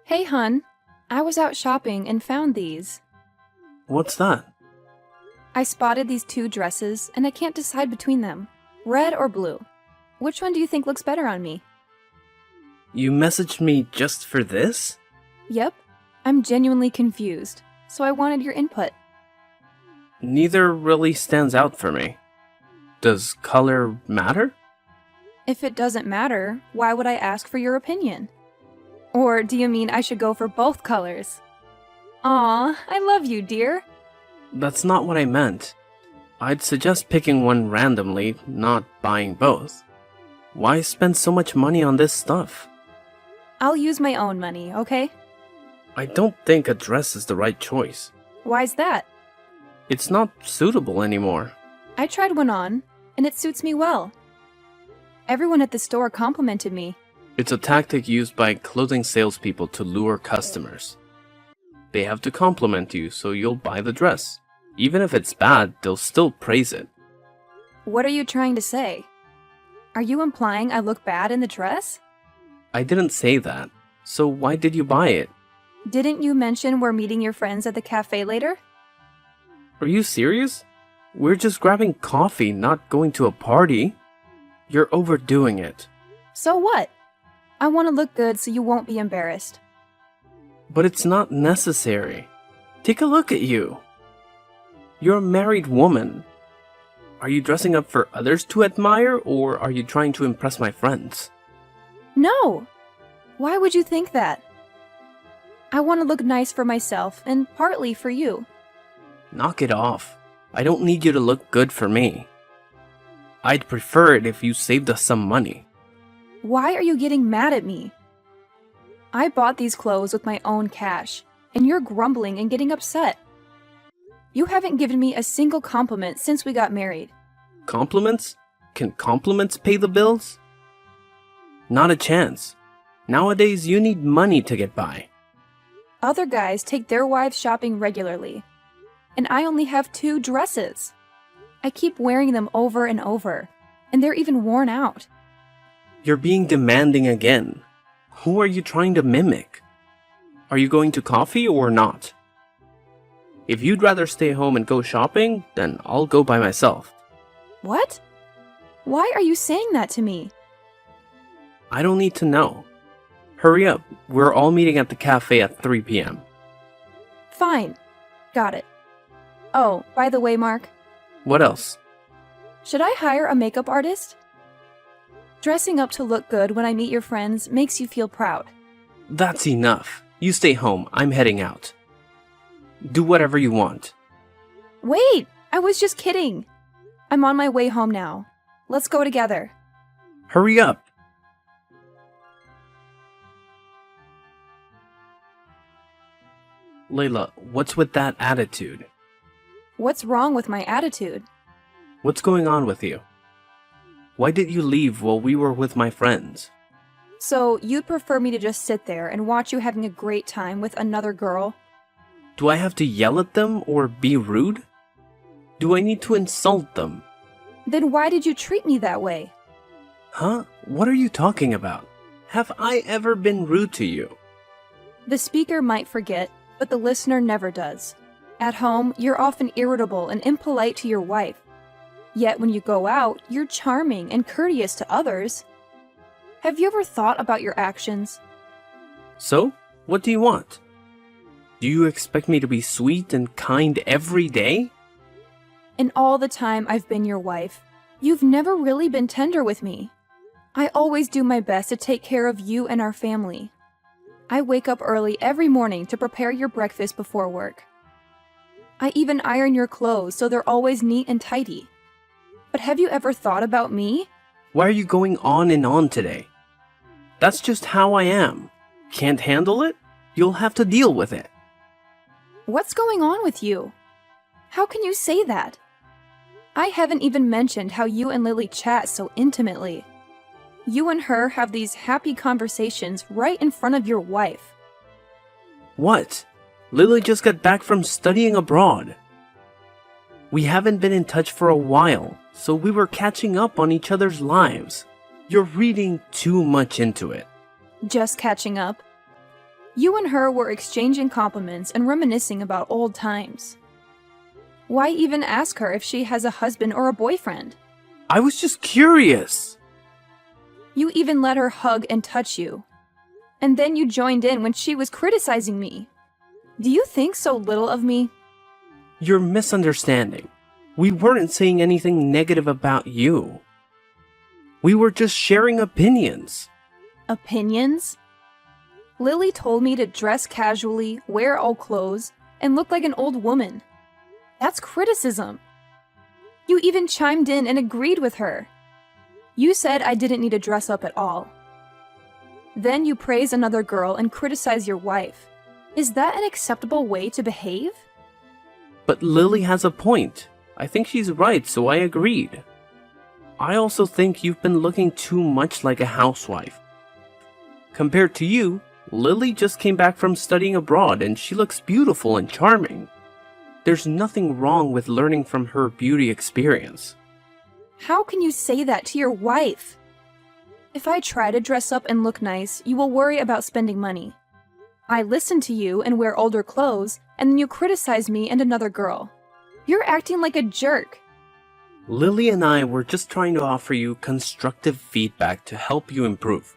Hey, hun. I was out shopping and found these. What's that? I spotted these two dresses and I can't decide between them. Red or blue. Which one do you think looks better on me? You messaged me just for this? Yep. I'm genuinely confused, so I wanted your input. Neither really stands out for me. Does color matter? If it doesn't matter, why would I ask for your opinion? Or do you mean I should go for both colors? Aw, I love you, dear. That's not what I meant. I'd suggest picking one randomly, not buying both. Why spend so much money on this stuff? I'll use my own money, okay? I don't think a dress is the right choice. Why's that? It's not suitable anymore. I tried one on, and it suits me well. Everyone at the store complimented me. It's a tactic used by clothing salespeople to lure customers. They have to compliment you so you'll buy the dress. Even if it's bad, they'll still praise it. What are you trying to say? Are you implying I look bad in the dress? I didn't say that. So why did you buy it? Didn't you mention we're meeting your friends at the cafe later? Are you serious? We're just grabbing coffee, not going to a party. You're overdoing it. So what? I want to look good so you won't be embarrassed. But it's not necessary. Take a look at you. You're a married woman. Are you dressing up for others to admire, or are you trying to impress my friends? No! Why would you think that? I want to look nice for myself and partly for you. Knock it off. I don't need you to look good for me. I'd prefer it if you saved us some money. Why are you getting mad at me? I bought these clothes with my own cash, and you're grumbling and getting upset. You haven't given me a single compliment since we got married. Compliments? Can compliments pay the bills? Not a chance. Nowadays, you need money to get by. Other guys take their wives shopping regularly, and I only have 2 dresses. I keep wearing them over and over, and they're even worn out. You're being demanding again. Who are you trying to mimic? Are you going to coffee or not? If you'd rather stay home and go shopping, then I'll go by myself. What? Why are you saying that to me? I don't need to know. Hurry up. We're all meeting at the cafe at 3 p.m. Fine. Got it. Oh, by the way, Mark. What else? Should I hire a makeup artist? Dressing up to look good when I meet your friends makes you feel proud. That's enough. You stay home. I'm heading out. Do whatever you want. Wait! I was just kidding. I'm on my way home now. Let's go together. Hurry up. Layla, what's with that attitude? What's wrong with my attitude? What's going on with you? Why did you leave while we were with my friends? So, you'd prefer me to just sit there and watch you having a great time with another girl? Do I have to yell at them or be rude? Do I need to insult them? Then why did you treat me that way? Huh? What are you talking about? Have I ever been rude to you? The speaker might forget, but the listener never does. At home, you're often irritable and impolite to your wife. Yet when you go out, you're charming and courteous to others. Have you ever thought about your actions? So, what do you want? Do you expect me to be sweet and kind every day? In all the time I've been your wife, you've never really been tender with me. I always do my best to take care of you and our family. I wake up early every morning to prepare your breakfast before work. I even iron your clothes so they're always neat and tidy. But have you ever thought about me? Why are you going on and on today? That's just how I am. Can't handle it? You'll have to deal with it. What's going on with you? How can you say that? I haven't even mentioned how you and Lily chat so intimately. You and her have these happy conversations right in front of your wife. What? Lily just got back from studying abroad. We haven't been in touch for a while, so we were catching up on each other's lives. You're reading too much into it. Just catching up. You and her were exchanging compliments and reminiscing about old times. Why even ask her if she has a husband or a boyfriend? I was just curious. You even let her hug and touch you. And then you joined in when she was criticizing me. Do you think so little of me? You're misunderstanding. We weren't saying anything negative about you. We were just sharing opinions. Opinions? Lily told me to dress casually, wear old clothes, and look like an old woman. That's criticism. You even chimed in and agreed with her. You said I didn't need to dress up at all. Then you praise another girl and criticize your wife. Is that an acceptable way to behave? But Lily has a point. I think she's right, so I agreed. I also think you've been looking too much like a housewife. Compared to you, Lily just came back from studying abroad and she looks beautiful and charming. There's nothing wrong with learning from her beauty experience. How can you say that to your wife? If I try to dress up and look nice, you will worry about spending money. I listen to you and wear older clothes, and then you criticize me and another girl. You're acting like a jerk. Lily and I were just trying to offer you constructive feedback to help you improve.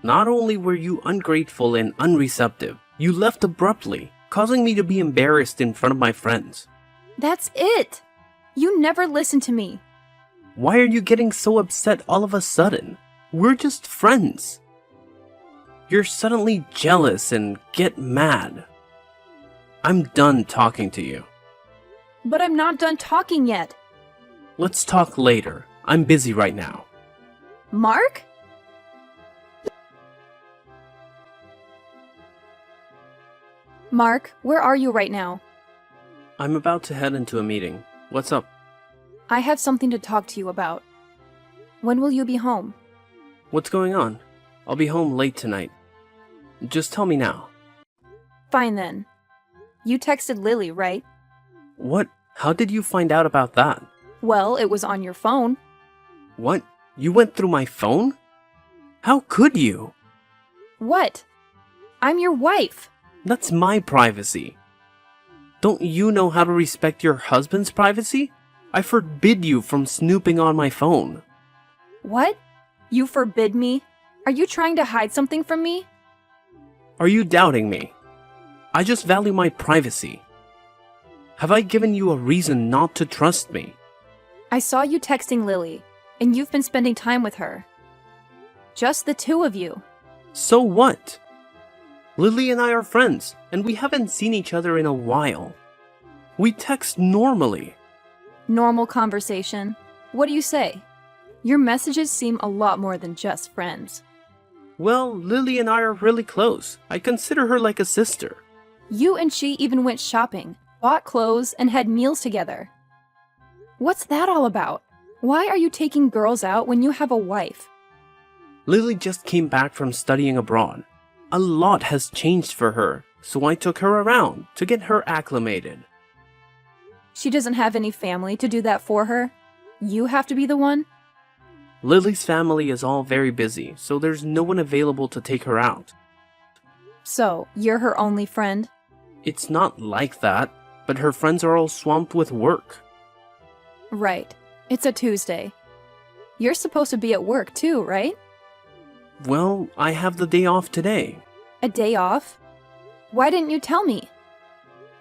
Not only were you ungrateful and unreceptive, you left abruptly, causing me to be embarrassed in front of my friends. That's it! You never listen to me. Why are you getting so upset all of a sudden? We're just friends. You're suddenly jealous and get mad. I'm done talking to you. But I'm not done talking yet. Let's talk later. I'm busy right now. Mark? Mark, where are you right now? I'm about to head into a meeting. What's up? I have something to talk to you about. When will you be home? What's going on? I'll be home late tonight. Just tell me now. Fine then. You texted Lily, right? What? How did you find out about that? Well, it was on your phone. What? You went through my phone? How could you? What? I'm your wife. That's my privacy. Don't you know how to respect your husband's privacy? I forbid you from snooping on my phone. What? You forbid me? Are you trying to hide something from me? Are you doubting me? I just value my privacy. Have I given you a reason not to trust me? I saw you texting Lily, and you've been spending time with her. Just the two of you. So what? Lily and I are friends, and we haven't seen each other in a while. We text normally. Normal conversation. What do you say? Your messages seem a lot more than just friends. Well, Lily and I are really close. I consider her like a sister. You and she even went shopping, bought clothes, and had meals together. What's that all about? Why are you taking girls out when you have a wife? Lily just came back from studying abroad. A lot has changed for her, so I took her around to get her acclimated. She doesn't have any family to do that for her. You have to be the one? Lily's family is all very busy, so there's no one available to take her out. So, you're her only friend? It's not like that, but her friends are all swamped with work. Right. It's a Tuesday. You're supposed to be at work too, right? Well, I have the day off today. A day off? Why didn't you tell me?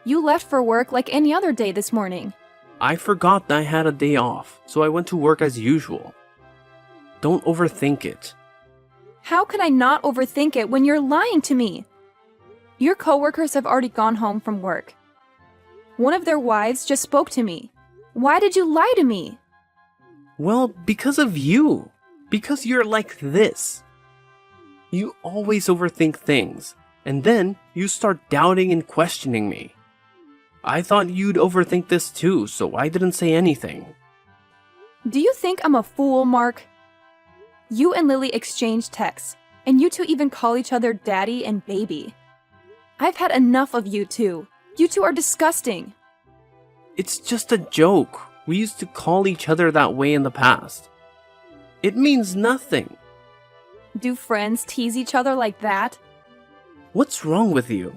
You left for work like any other day this morning. I forgot I had a day off, so I went to work as usual. Don't overthink it. How can I not overthink it when you're lying to me? Your coworkers have already gone home from work. One of their wives just spoke to me. Why did you lie to me? Well, because of you. Because you're like this. You always overthink things, and then you start doubting and questioning me. I thought you'd overthink this too, so I didn't say anything. Do you think I'm a fool, Mark? You and Lily exchange texts, and you two even call each other daddy and baby. I've had enough of you two. You two are disgusting. It's just a joke. We used to call each other that way in the past. It means nothing. Do friends tease each other like that? What's wrong with you?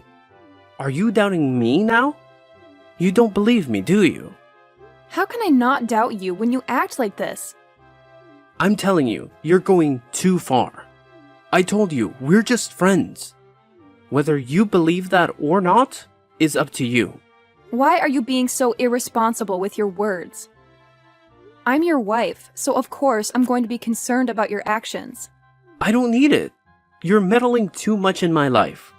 Are you doubting me now? You don't believe me, do you? How can I not doubt you when you act like this? I'm telling you, you're going too far. I told you, we're just friends. Whether you believe that or not is up to you. Why are you being so irresponsible with your words? I'm your wife, so of course I'm going to be concerned about your actions. I don't need it. You're meddling too much in my life.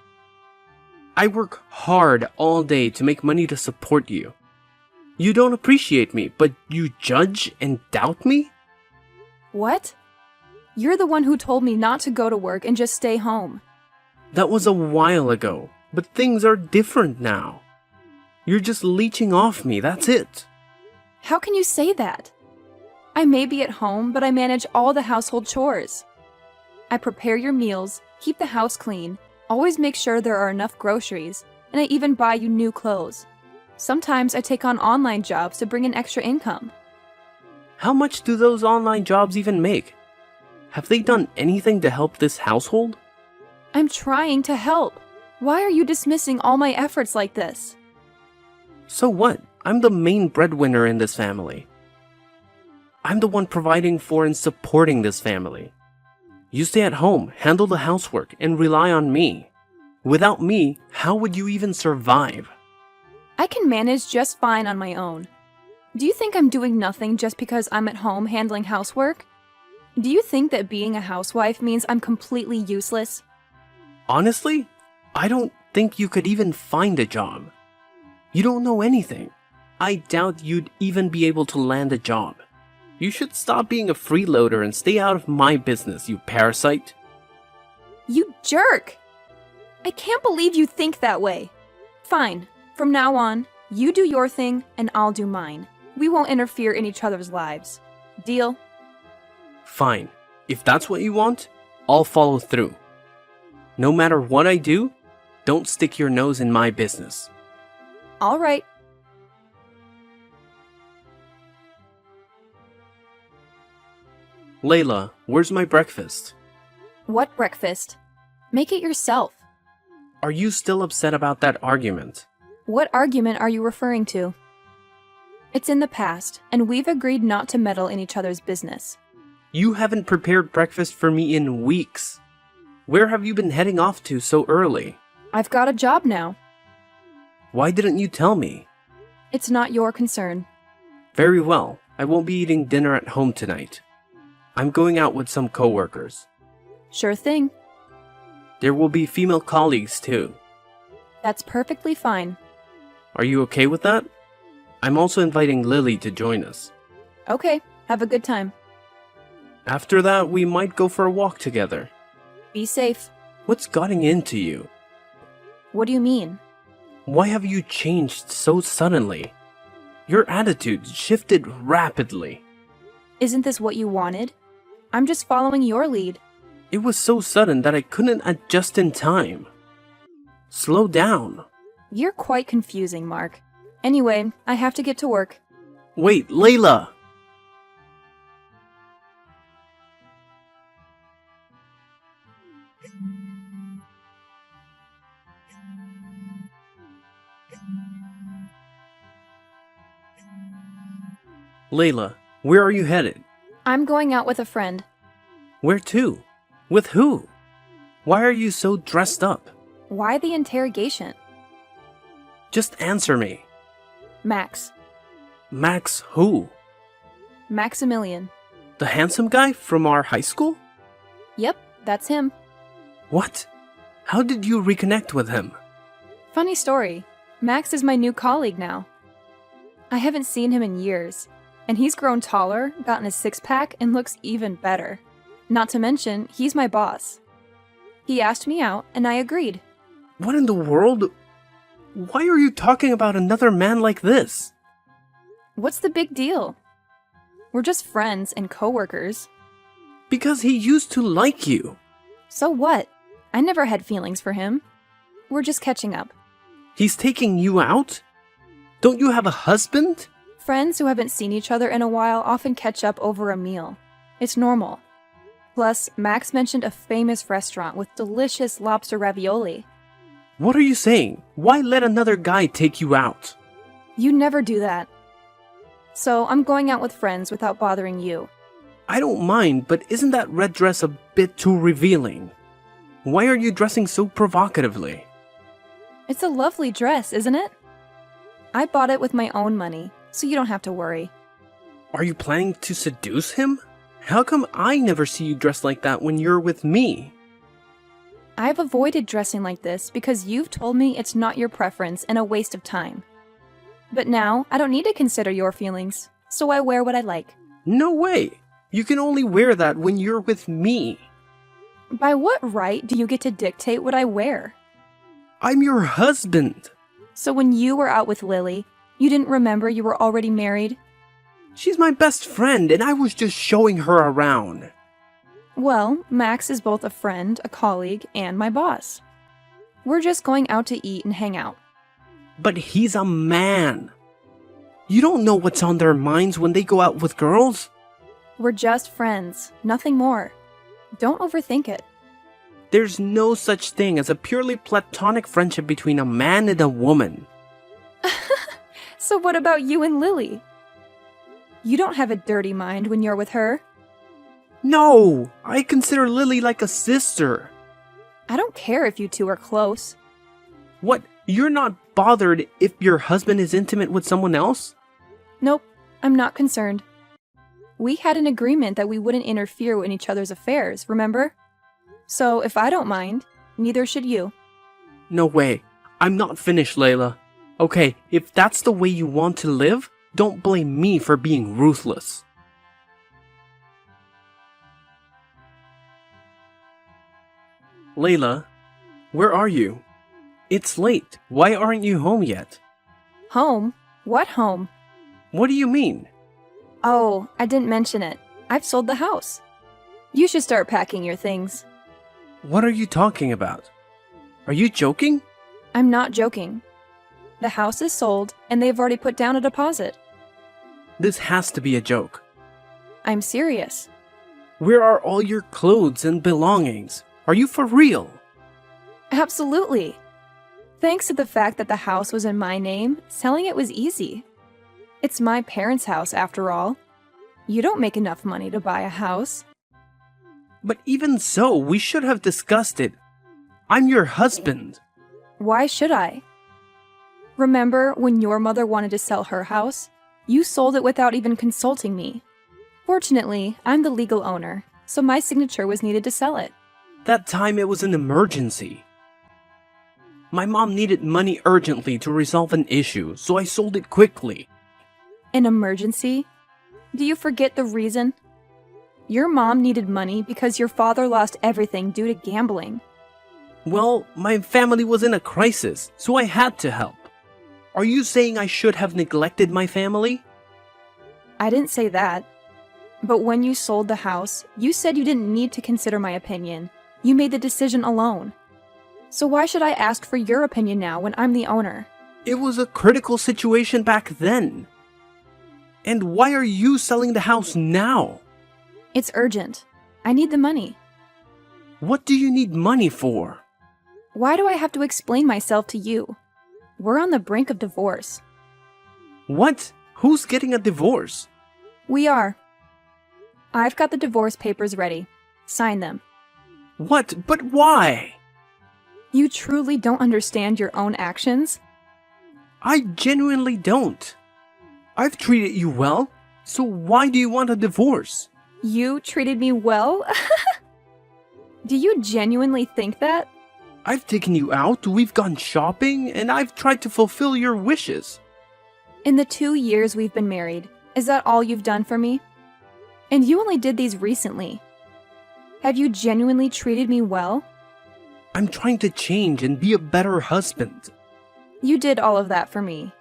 I work hard all day to make money to support you. You don't appreciate me, but you judge and doubt me? What? You're the one who told me not to go to work and just stay home. That was a while ago, but things are different now. You're just leeching off me, that's it. How can you say that? I may be at home, but I manage all the household chores. I prepare your meals, keep the house clean, always make sure there are enough groceries, and I even buy you new clothes. Sometimes I take on online jobs to bring in extra income. How much do those online jobs even make? Have they done anything to help this household? I'm trying to help. Why are you dismissing all my efforts like this? So what? I'm the main breadwinner in this family. I'm the one providing for and supporting this family. You stay at home, handle the housework, and rely on me. Without me, how would you even survive? I can manage just fine on my own. Do you think I'm doing nothing just because I'm at home handling housework? Do you think that being a housewife means I'm completely useless? Honestly, I don't think you could even find a job. You don't know anything. I doubt you'd even be able to land a job. You should stop being a freeloader and stay out of my business, you parasite. You jerk! I can't believe you think that way. Fine, from now on, you do your thing and I'll do mine. We won't interfere in each other's lives. Deal? Fine. If that's what you want, I'll follow through. No matter what I do, don't stick your nose in my business. All right. Layla, where's my breakfast? What breakfast? Make it yourself. Are you still upset about that argument? What argument are you referring to? It's in the past, and we've agreed not to meddle in each other's business. You haven't prepared breakfast for me in weeks. Where have you been heading off to so early? I've got a job now. Why didn't you tell me? It's not your concern. Very well, I won't be eating dinner at home tonight. I'm going out with some coworkers. Sure thing. There will be female colleagues too. That's perfectly fine. Are you okay with that? I'm also inviting Lily to join us. Okay, have a good time. After that, we might go for a walk together. Be safe. What's gotten into you? What do you mean? Why have you changed so suddenly? Your attitude shifted rapidly. Isn't this what you wanted? I'm just following your lead. It was so sudden that I couldn't adjust in time. Slow down. You're quite confusing, Mark. Anyway, I have to get to work. Wait, Layla! Layla, where are you headed? I'm going out with a friend. Where to? With who? Why are you so dressed up? Why the interrogation? Just answer me. Max. Max who? Maximilian. The handsome guy from our high school? Yep, that's him. What? How did you reconnect with him? Funny story. Max is my new colleague now. I haven't seen him in years, and he's grown taller, gotten a six-pack, and looks even better. Not to mention, he's my boss. He asked me out, and I agreed. What in the world? Why are you talking about another man like this? What's the big deal? We're just friends and coworkers. Because he used to like you. So what? I never had feelings for him. We're just catching up. He's taking you out? Don't you have a husband? Friends who haven't seen each other in a while often catch up over a meal. It's normal. Plus, Max mentioned a famous restaurant with delicious lobster ravioli. What are you saying? Why let another guy take you out? You never do that. So I'm going out with friends without bothering you. I don't mind, but isn't that red dress a bit too revealing? Why are you dressing so provocatively? It's a lovely dress, isn't it? I bought it with my own money, so you don't have to worry. Are you planning to seduce him? How come I never see you dressed like that when you're with me? I've avoided dressing like this because you've told me it's not your preference and a waste of time. But now, I don't need to consider your feelings, so I wear what I like. No way! You can only wear that when you're with me. By what right do you get to dictate what I wear? I'm your husband. So when you were out with Lily, you didn't remember you were already married? She's my best friend, and I was just showing her around. Well, Max is both a friend, a colleague, and my boss. We're just going out to eat and hang out. But he's a man. You don't know what's on their minds when they go out with girls. We're just friends, nothing more. Don't overthink it. There's no such thing as a purely platonic friendship between a man and a woman. So what about you and Lily? You don't have a dirty mind when you're with her. No! I consider Lily like a sister. I don't care if you two are close. What? You're not bothered if your husband is intimate with someone else? Nope, I'm not concerned. We had an agreement that we wouldn't interfere in each other's affairs, remember? So if I don't mind, neither should you. No way. I'm not finished, Layla. Okay, if that's the way you want to live, don't blame me for being ruthless. Layla, where are you? It's late. Why aren't you home yet? Home? What home? What do you mean? Oh, I didn't mention it. I've sold the house. You should start packing your things. What are you talking about? Are you joking? I'm not joking. The house is sold, and they've already put down a deposit. This has to be a joke. I'm serious. Where are all your clothes and belongings? Are you for real? Absolutely. Thanks to the fact that the house was in my name, selling it was easy. It's my parents' house, after all. You don't make enough money to buy a house. But even so, we should have discussed it. I'm your husband. Why should I? Remember when your mother wanted to sell her house? You sold it without even consulting me. Fortunately, I'm the legal owner, so my signature was needed to sell it. That time it was an emergency. My mom needed money urgently to resolve an issue, so I sold it quickly. An emergency? Do you forget the reason? Your mom needed money because your father lost everything due to gambling. Well, my family was in a crisis, so I had to help. Are you saying I should have neglected my family? I didn't say that. But when you sold the house, you said you didn't need to consider my opinion. You made the decision alone. So why should I ask for your opinion now when I'm the owner? It was a critical situation back then. And why are you selling the house now? It's urgent. I need the money. What do you need money for? Why do I have to explain myself to you? We're on the brink of divorce. What? Who's getting a divorce? We are. I've got the divorce papers ready. Sign them. What? But why? You truly don't understand your own actions? I genuinely don't. I've treated you well, so why do you want a divorce? You treated me well? Do you genuinely think that? I've taken you out, we've gone shopping, and I've tried to fulfill your wishes. In the 2 years we've been married, is that all you've done for me? And you only did these recently. Have you genuinely treated me well? I'm trying to change and be a better husband. You did all of that for me.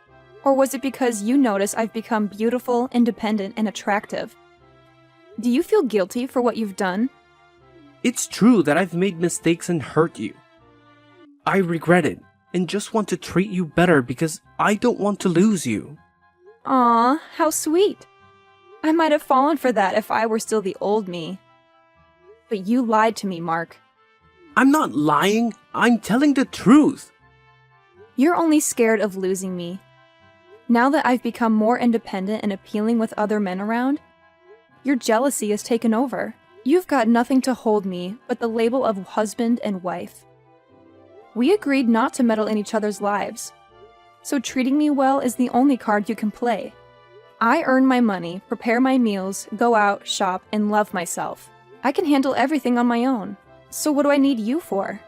Or was it because you notice I've become beautiful, independent, and attractive? Do you feel guilty for what you've done? It's true that I've made mistakes and hurt you. I regret it and just want to treat you better because I don't want to lose you. Aw, how sweet. I might have fallen for that if I were still the old me. But you lied to me, Mark. I'm not lying, I'm telling the truth. You're only scared of losing me. Now that I've become more independent and appealing with other men around, your jealousy has taken over. You've got nothing to hold me but the label of husband and wife. We agreed not to meddle in each other's lives, so treating me well is the only card you can play. I earn my money, prepare my meals, go out, shop, and love myself. I can handle everything on my own, so what do I need you for?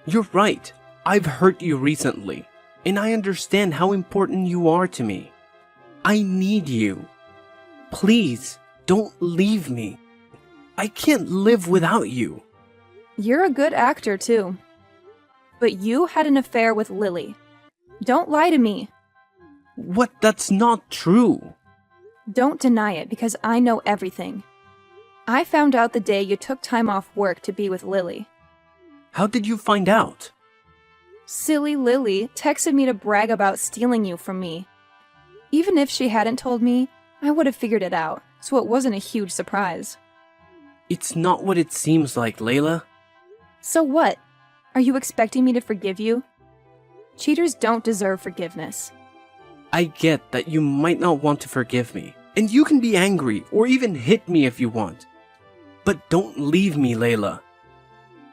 You're right. I've hurt you recently, and I understand how important you are to me. I need you. Please, don't leave me. I can't live without you. You're a good actor, too. But you had an affair with Lily. Don't lie to me. What? That's not true. Don't deny it, because I know everything. I found out the day you took time off work to be with Lily. How did you find out? Silly Lily texted me to brag about stealing you from me. Even if she hadn't told me, I would have figured it out, so it wasn't a huge surprise. It's not what it seems like, Layla. So what? Are you expecting me to forgive you? Cheaters don't deserve forgiveness. I get that you might not want to forgive me, and you can be angry or even hit me if you want. But don't leave me, Layla.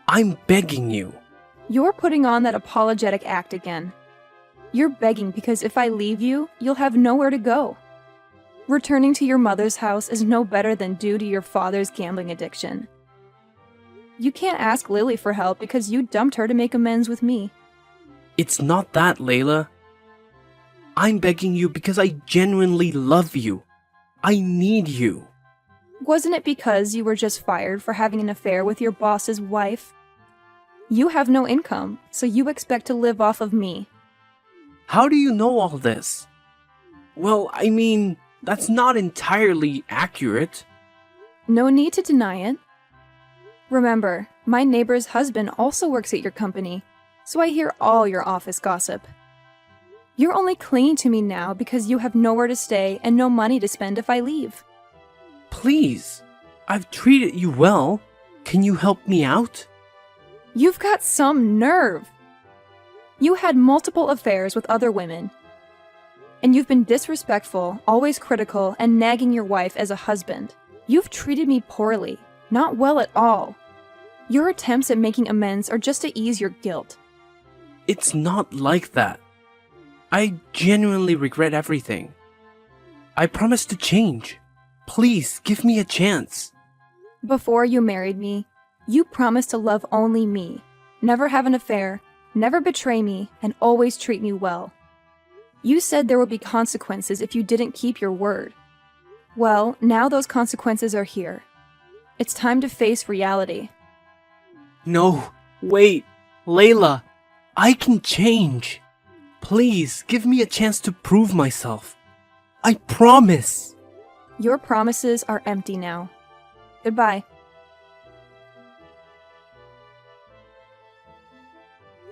I'm begging you. You're putting on that apologetic act again. You're begging because if I leave you, you'll have nowhere to go. Returning to your mother's house is no better than due to your father's gambling addiction. You can't ask Lily for help because you dumped her to make amends with me. It's not that, Layla. I'm begging you because I genuinely love you. I need you. Wasn't it because you were just fired for having an affair with your boss's wife? You have no income, so you expect to live off of me. How do you know all this? Well, I mean, that's not entirely accurate. No need to deny it. Remember, my neighbor's husband also works at your company, so I hear all your office gossip. You're only clinging to me now because you have nowhere to stay and no money to spend if I leave. Please, I've treated you well. Can you help me out? You've got some nerve. You had multiple affairs with other women, and you've been disrespectful, always critical, and nagging your wife as a husband. You've treated me poorly, not well at all. Your attempts at making amends are just to ease your guilt. It's not like that. I genuinely regret everything. I promise to change. Please, give me a chance. Before you married me, you promised to love only me, never have an affair, never betray me, and always treat me well. You said there would be consequences if you didn't keep your word. Well, now those consequences are here. It's time to face reality. No, wait, Layla, I can change. Please, give me a chance to prove myself. I promise. Your promises are empty now. Goodbye.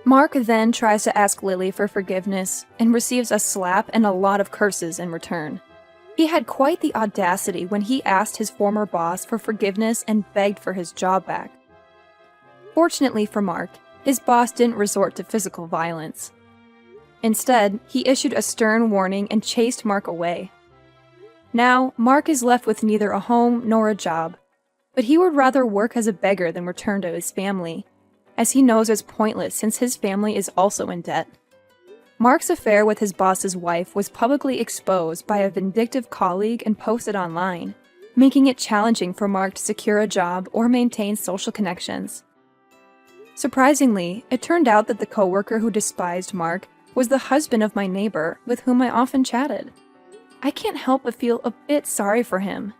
Mark then tries to ask Lily for forgiveness and receives a slap and a lot of curses in return. He had quite the audacity when he asked his former boss for forgiveness and begged for his job back. Fortunately for Mark, his boss didn't resort to physical violence. Instead, he issued a stern warning and chased Mark away. Now, Mark is left with neither a home nor a job, but he would rather work as a beggar than return to his family, as he knows it's pointless since his family is also in debt. Mark's affair with his boss's wife was publicly exposed by a vindictive colleague and posted online, making it challenging for Mark to secure a job or maintain social connections. Surprisingly, it turned out that the coworker who despised Mark was the husband of my neighbor with whom I often chatted. I can't help but feel a bit sorry for him.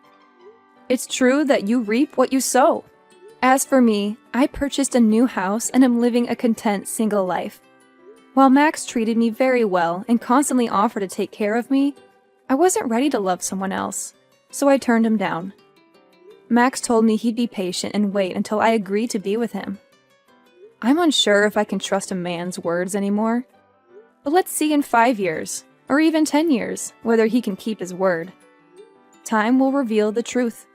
It's true that you reap what you sow. As for me, I purchased a new house and am living a content single life. While Max treated me very well and constantly offered to take care of me, I wasn't ready to love someone else, so I turned him down. Max told me he'd be patient and wait until I agreed to be with him. I'm unsure if I can trust a man's words anymore, but let's see in 5 years, or even 10 years, whether he can keep his word. Time will reveal the truth.